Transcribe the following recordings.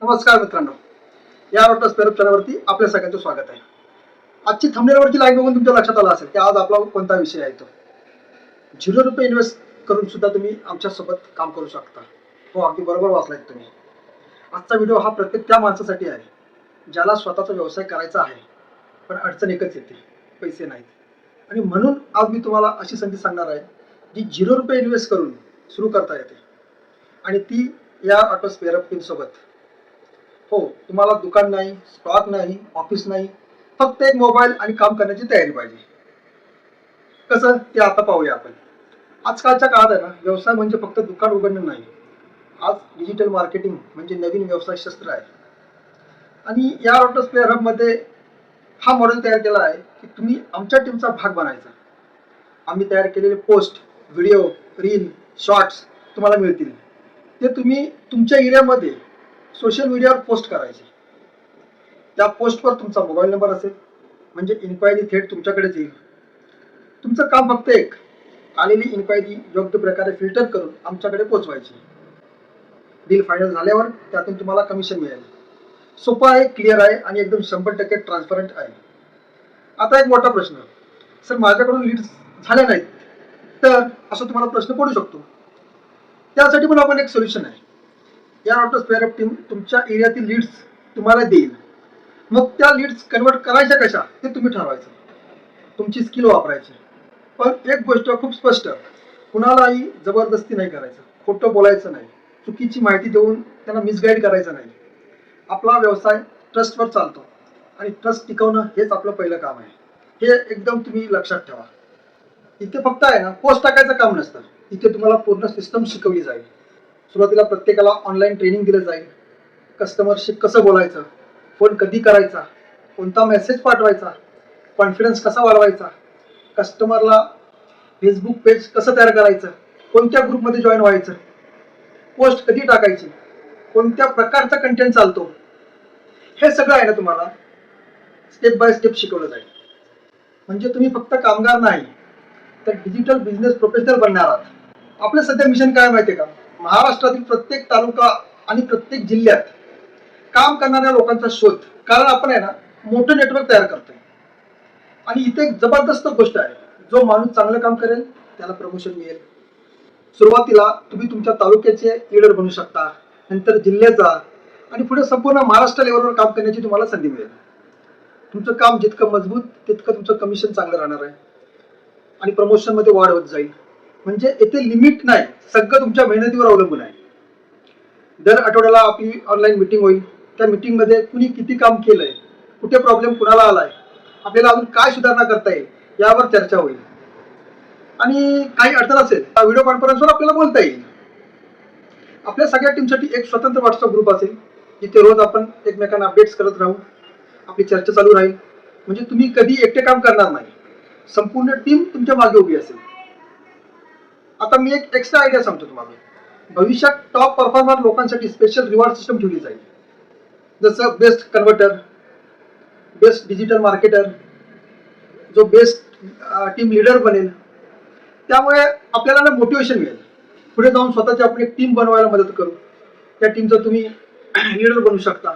नमस्कार मित्रांनो, या रोटस पेरप चॅनलवरती आपल्या सगळ्यांचं स्वागत आहे. आजची थंबनेलवरची लाईन बघून तुमच्या लक्षात आलं असेल की आज आपला कोणता विषय आहे. तो ₹0 इन्व्हेस्ट करून सुद्धा तुम्ही आमच्यासोबत काम करू शकता. हो, अगदी बरोबर वाचलात तुम्ही. आजचा व्हिडिओ हा प्रत्येक त्या माणसासाठी आहे ज्याला स्वतःचा व्यवसाय करायचा आहे, पण अडचण एकच येते, पैसे नाहीत. आणि म्हणून आज मी तुम्हाला अशी संधी सांगणार आहे जी ₹0 इन्व्हेस्ट करून सुरू करता येते, आणि ती या ऑटोस पेरप टीम सोबत. हो, तुम्हाला दुकान नाही, स्टॉक नाही, ऑफिस नाही, फक्त एक मोबाईल आणि काम करण्याची तयारी पाहिजे. कसं ते आता पाहूया आपण. आजकालच्या काळात आहे ना, व्यवसाय म्हणजे फक्त दुकान उघडणं नाही. आज डिजिटल मार्केटिंग म्हणजे नवीन व्यवसाय शस्त्र आहे. आणि या ऑटोस प्लेअर हबमध्ये हा मॉडेल तयार केला आहे की तुम्ही आमच्या टीमचा भाग बनायचा. आम्ही तयार केलेले पोस्ट, व्हिडिओ, रील, शॉर्ट्स तुम्हाला मिळतील. ते तुम्ही तुमच्या एरियामध्ये सोशल मीडियावर पोस्ट करायचे. त्या पोस्टवर तुमचा मोबाईल नंबर असेल म्हणजे इन्क्वायरी थेट तुमच्याकडेच येईल. तुमचं काम फक्त एक, आलेली इन्क्वायरी योग्य प्रकारे फिल्टर करून आमच्याकडे पोहोचवायची. डील फायनल झाल्यावर त्यातून तुम्हाला कमिशन मिळेल. सोपं आहे, क्लिअर आहे आणि एकदम 100% ट्रान्सपरंट आहे. आता एक मोठा प्रश्न, सर माझ्याकडून लीड्स झाल्या नाहीत तर, असं तुम्हाला प्रश्न पडू शकतो. त्यासाठी पण आपण एक सोल्युशन आहे. या ऑटोस पेरप टीम तुमच्या एरियातील लीड्स तुम्हाला देईल. मग त्या लीड्स कन्वर्ट करायच्या कशा ते तुम्ही ठरवायचं. तुमची स्किल वापरायची. पण एक गोष्ट खूप स्पष्ट, कुणालाही जबरदस्ती नाही करायचं, खोटं बोलायचं नाही, चुकीची माहिती देऊन त्यांना मिसगाईड करायचं नाही. आपला व्यवसाय ट्रस्टवर चालतो आणि ट्रस्ट टिकवणं हेच आपलं पहिलं काम आहे. हे एकदम तुम्ही लक्षात ठेवा. इथे फक्त आहे ना पोस्ट टाकायचं काम नसतं. इथे तुम्हाला पूर्ण सिस्टम शिकवली जाईल. सुरुवातीला प्रत्येकाला ऑनलाईन ट्रेनिंग दिलं जाईल. कस्टमरशी कसं बोलायचं, फोन कधी करायचा, कोणता मेसेज पाठवायचा, कॉन्फिडन्स कसा वाढवायचा, कस्टमरला फेसबुक पेज कसं तयार करायचं, कोणत्या ग्रुपमध्ये जॉईन व्हायचं, पोस्ट कधी टाकायची, कोणत्या प्रकारचा कंटेंट चालतो, हे सगळं आहे ना तुम्हाला स्टेप बाय स्टेप शिकवलं जाईल. म्हणजे तुम्ही फक्त कामगार नाही तर डिजिटल बिझनेस प्रोफेशनल बनणार आहात. आपलं सध्या मिशन काय माहितीये का, महाराष्ट्रातील प्रत्येक तालुका आणि प्रत्येक जिल्ह्यात काम करणाऱ्या लोकांचा शोध. कारण आपण आहे ना मोठं नेटवर्क तयार करतोय. आणि इथे एक जबरदस्त गोष्ट आहे, जो माणूस चांगलं काम करेल त्याला प्रमोशन मिळेल. सुरुवातीला तुम्ही तुमच्या तालुक्याचे लीडर बनू शकता, नंतर जिल्ह्याचा, आणि पुढे संपूर्ण महाराष्ट्र लेवलवर काम करण्याची तुम्हाला संधी मिळेल. तुमचं काम जितकं मजबूत तितकं तुमचं कमिशन चांगलं राहणार आहे आणि प्रमोशन मध्ये वाढ होत जाईल. म्हणजे येथे लिमिट नाही, सगळं तुमच्या मेहनतीवर अवलंबून आहे. दर आठवड्याला आपली ऑनलाईन मीटिंग होईल. त्या मीटिंग मध्ये कुणी किती काम केलंय, कुठे प्रॉब्लेम कुणाला आलाय, आपल्याला अजून काय सुधारणा करता येईल यावर चर्चा होईल. आणि काही अडचण असेल व्हिडिओ कॉन्फरन्सवर आपल्याला बोलता येईल. आपल्या सगळ्या टीमसाठी एक स्वतंत्र व्हॉट्सअप ग्रुप असेल जिथे रोज आपण एकमेकांना अपडेट्स करत राहू. आपली चर्चा चालू राहील. म्हणजे तुम्ही कधी एकटे काम करणार नाही, संपूर्ण टीम तुमच्या मागे उभी असेल. आता मी एक एक्स्ट्रा आयडिया सांगतो तुम्हाला. भविष्यात टॉप परफॉर्मर लोकांसाठी स्पेशल रिवॉर्ड सिस्टम ठेवली जाईल. जसं best converter, best digital marketer, जो बेस्ट टीम लीडर बनेल, त्यामुळे आपल्याला ना मोटिवेशन मिळेल. पुढे जाऊन स्वतःची आपण एक टीम बनवायला मदत करू. त्या टीमचं तुम्ही लीडर बनू शकता.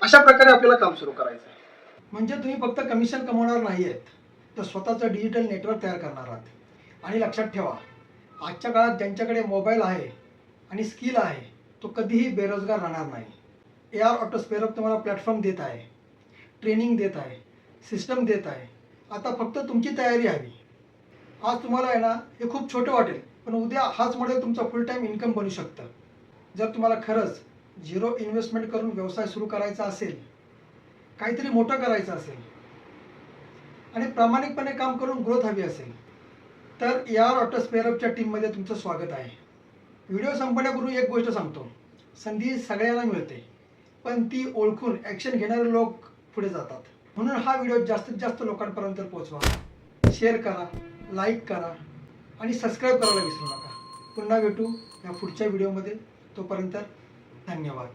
अशा प्रकारे आपल्याला काम सुरू करायचं आहे. म्हणजे तुम्ही फक्त कमिशन कमवणार नाही आहेत, तर स्वतःचं डिजिटल नेटवर्क तयार करणार आहात. आणि लक्षात ठेवा, आजच्या काळात ज्यांच्याकडे मोबाईल आहे आणि स्किल आहे तो कधीही बेरोजगार राहणार नाही. AR ऑटोस पेरप तुम्हाला प्लॅटफॉर्म देत आहे, ट्रेनिंग देत आहे, सिस्टम देत आहे. आता फक्त तुमची तयारी हवी. आज तुम्हाला आहे ना हे खूप छोटं वाटेल, पण उद्या हाच मॉडेल तुमचा फुल टाईम इन्कम बनू शकतं. जर तुम्हाला खरंच 0 इन्व्हेस्टमेंट करून व्यवसाय सुरू करायचा असेल, काहीतरी मोठं करायचं असेल आणि प्रामाणिकपणे काम करून ग्रोथ हवी असेल, तर AR ऑटोस पेरपच्या टीममध्ये तुमचं स्वागत आहे. व्हिडिओ संपण्यापूर्वी एक गोष्ट सांगतो, संधी सगळ्यांना मिळते, पण ती ओळखून ॲक्शन घेणारे लोक पुढे जातात. म्हणून हा व्हिडिओ जास्तीत जास्त लोकांपर्यंत पोहोचवा. शेअर करा, लाईक करा आणि सबस्क्राईब करायला विसरू नका. पुन्हा भेटू या पुढच्या व्हिडिओमध्ये. तोपर्यंत धन्यवाद.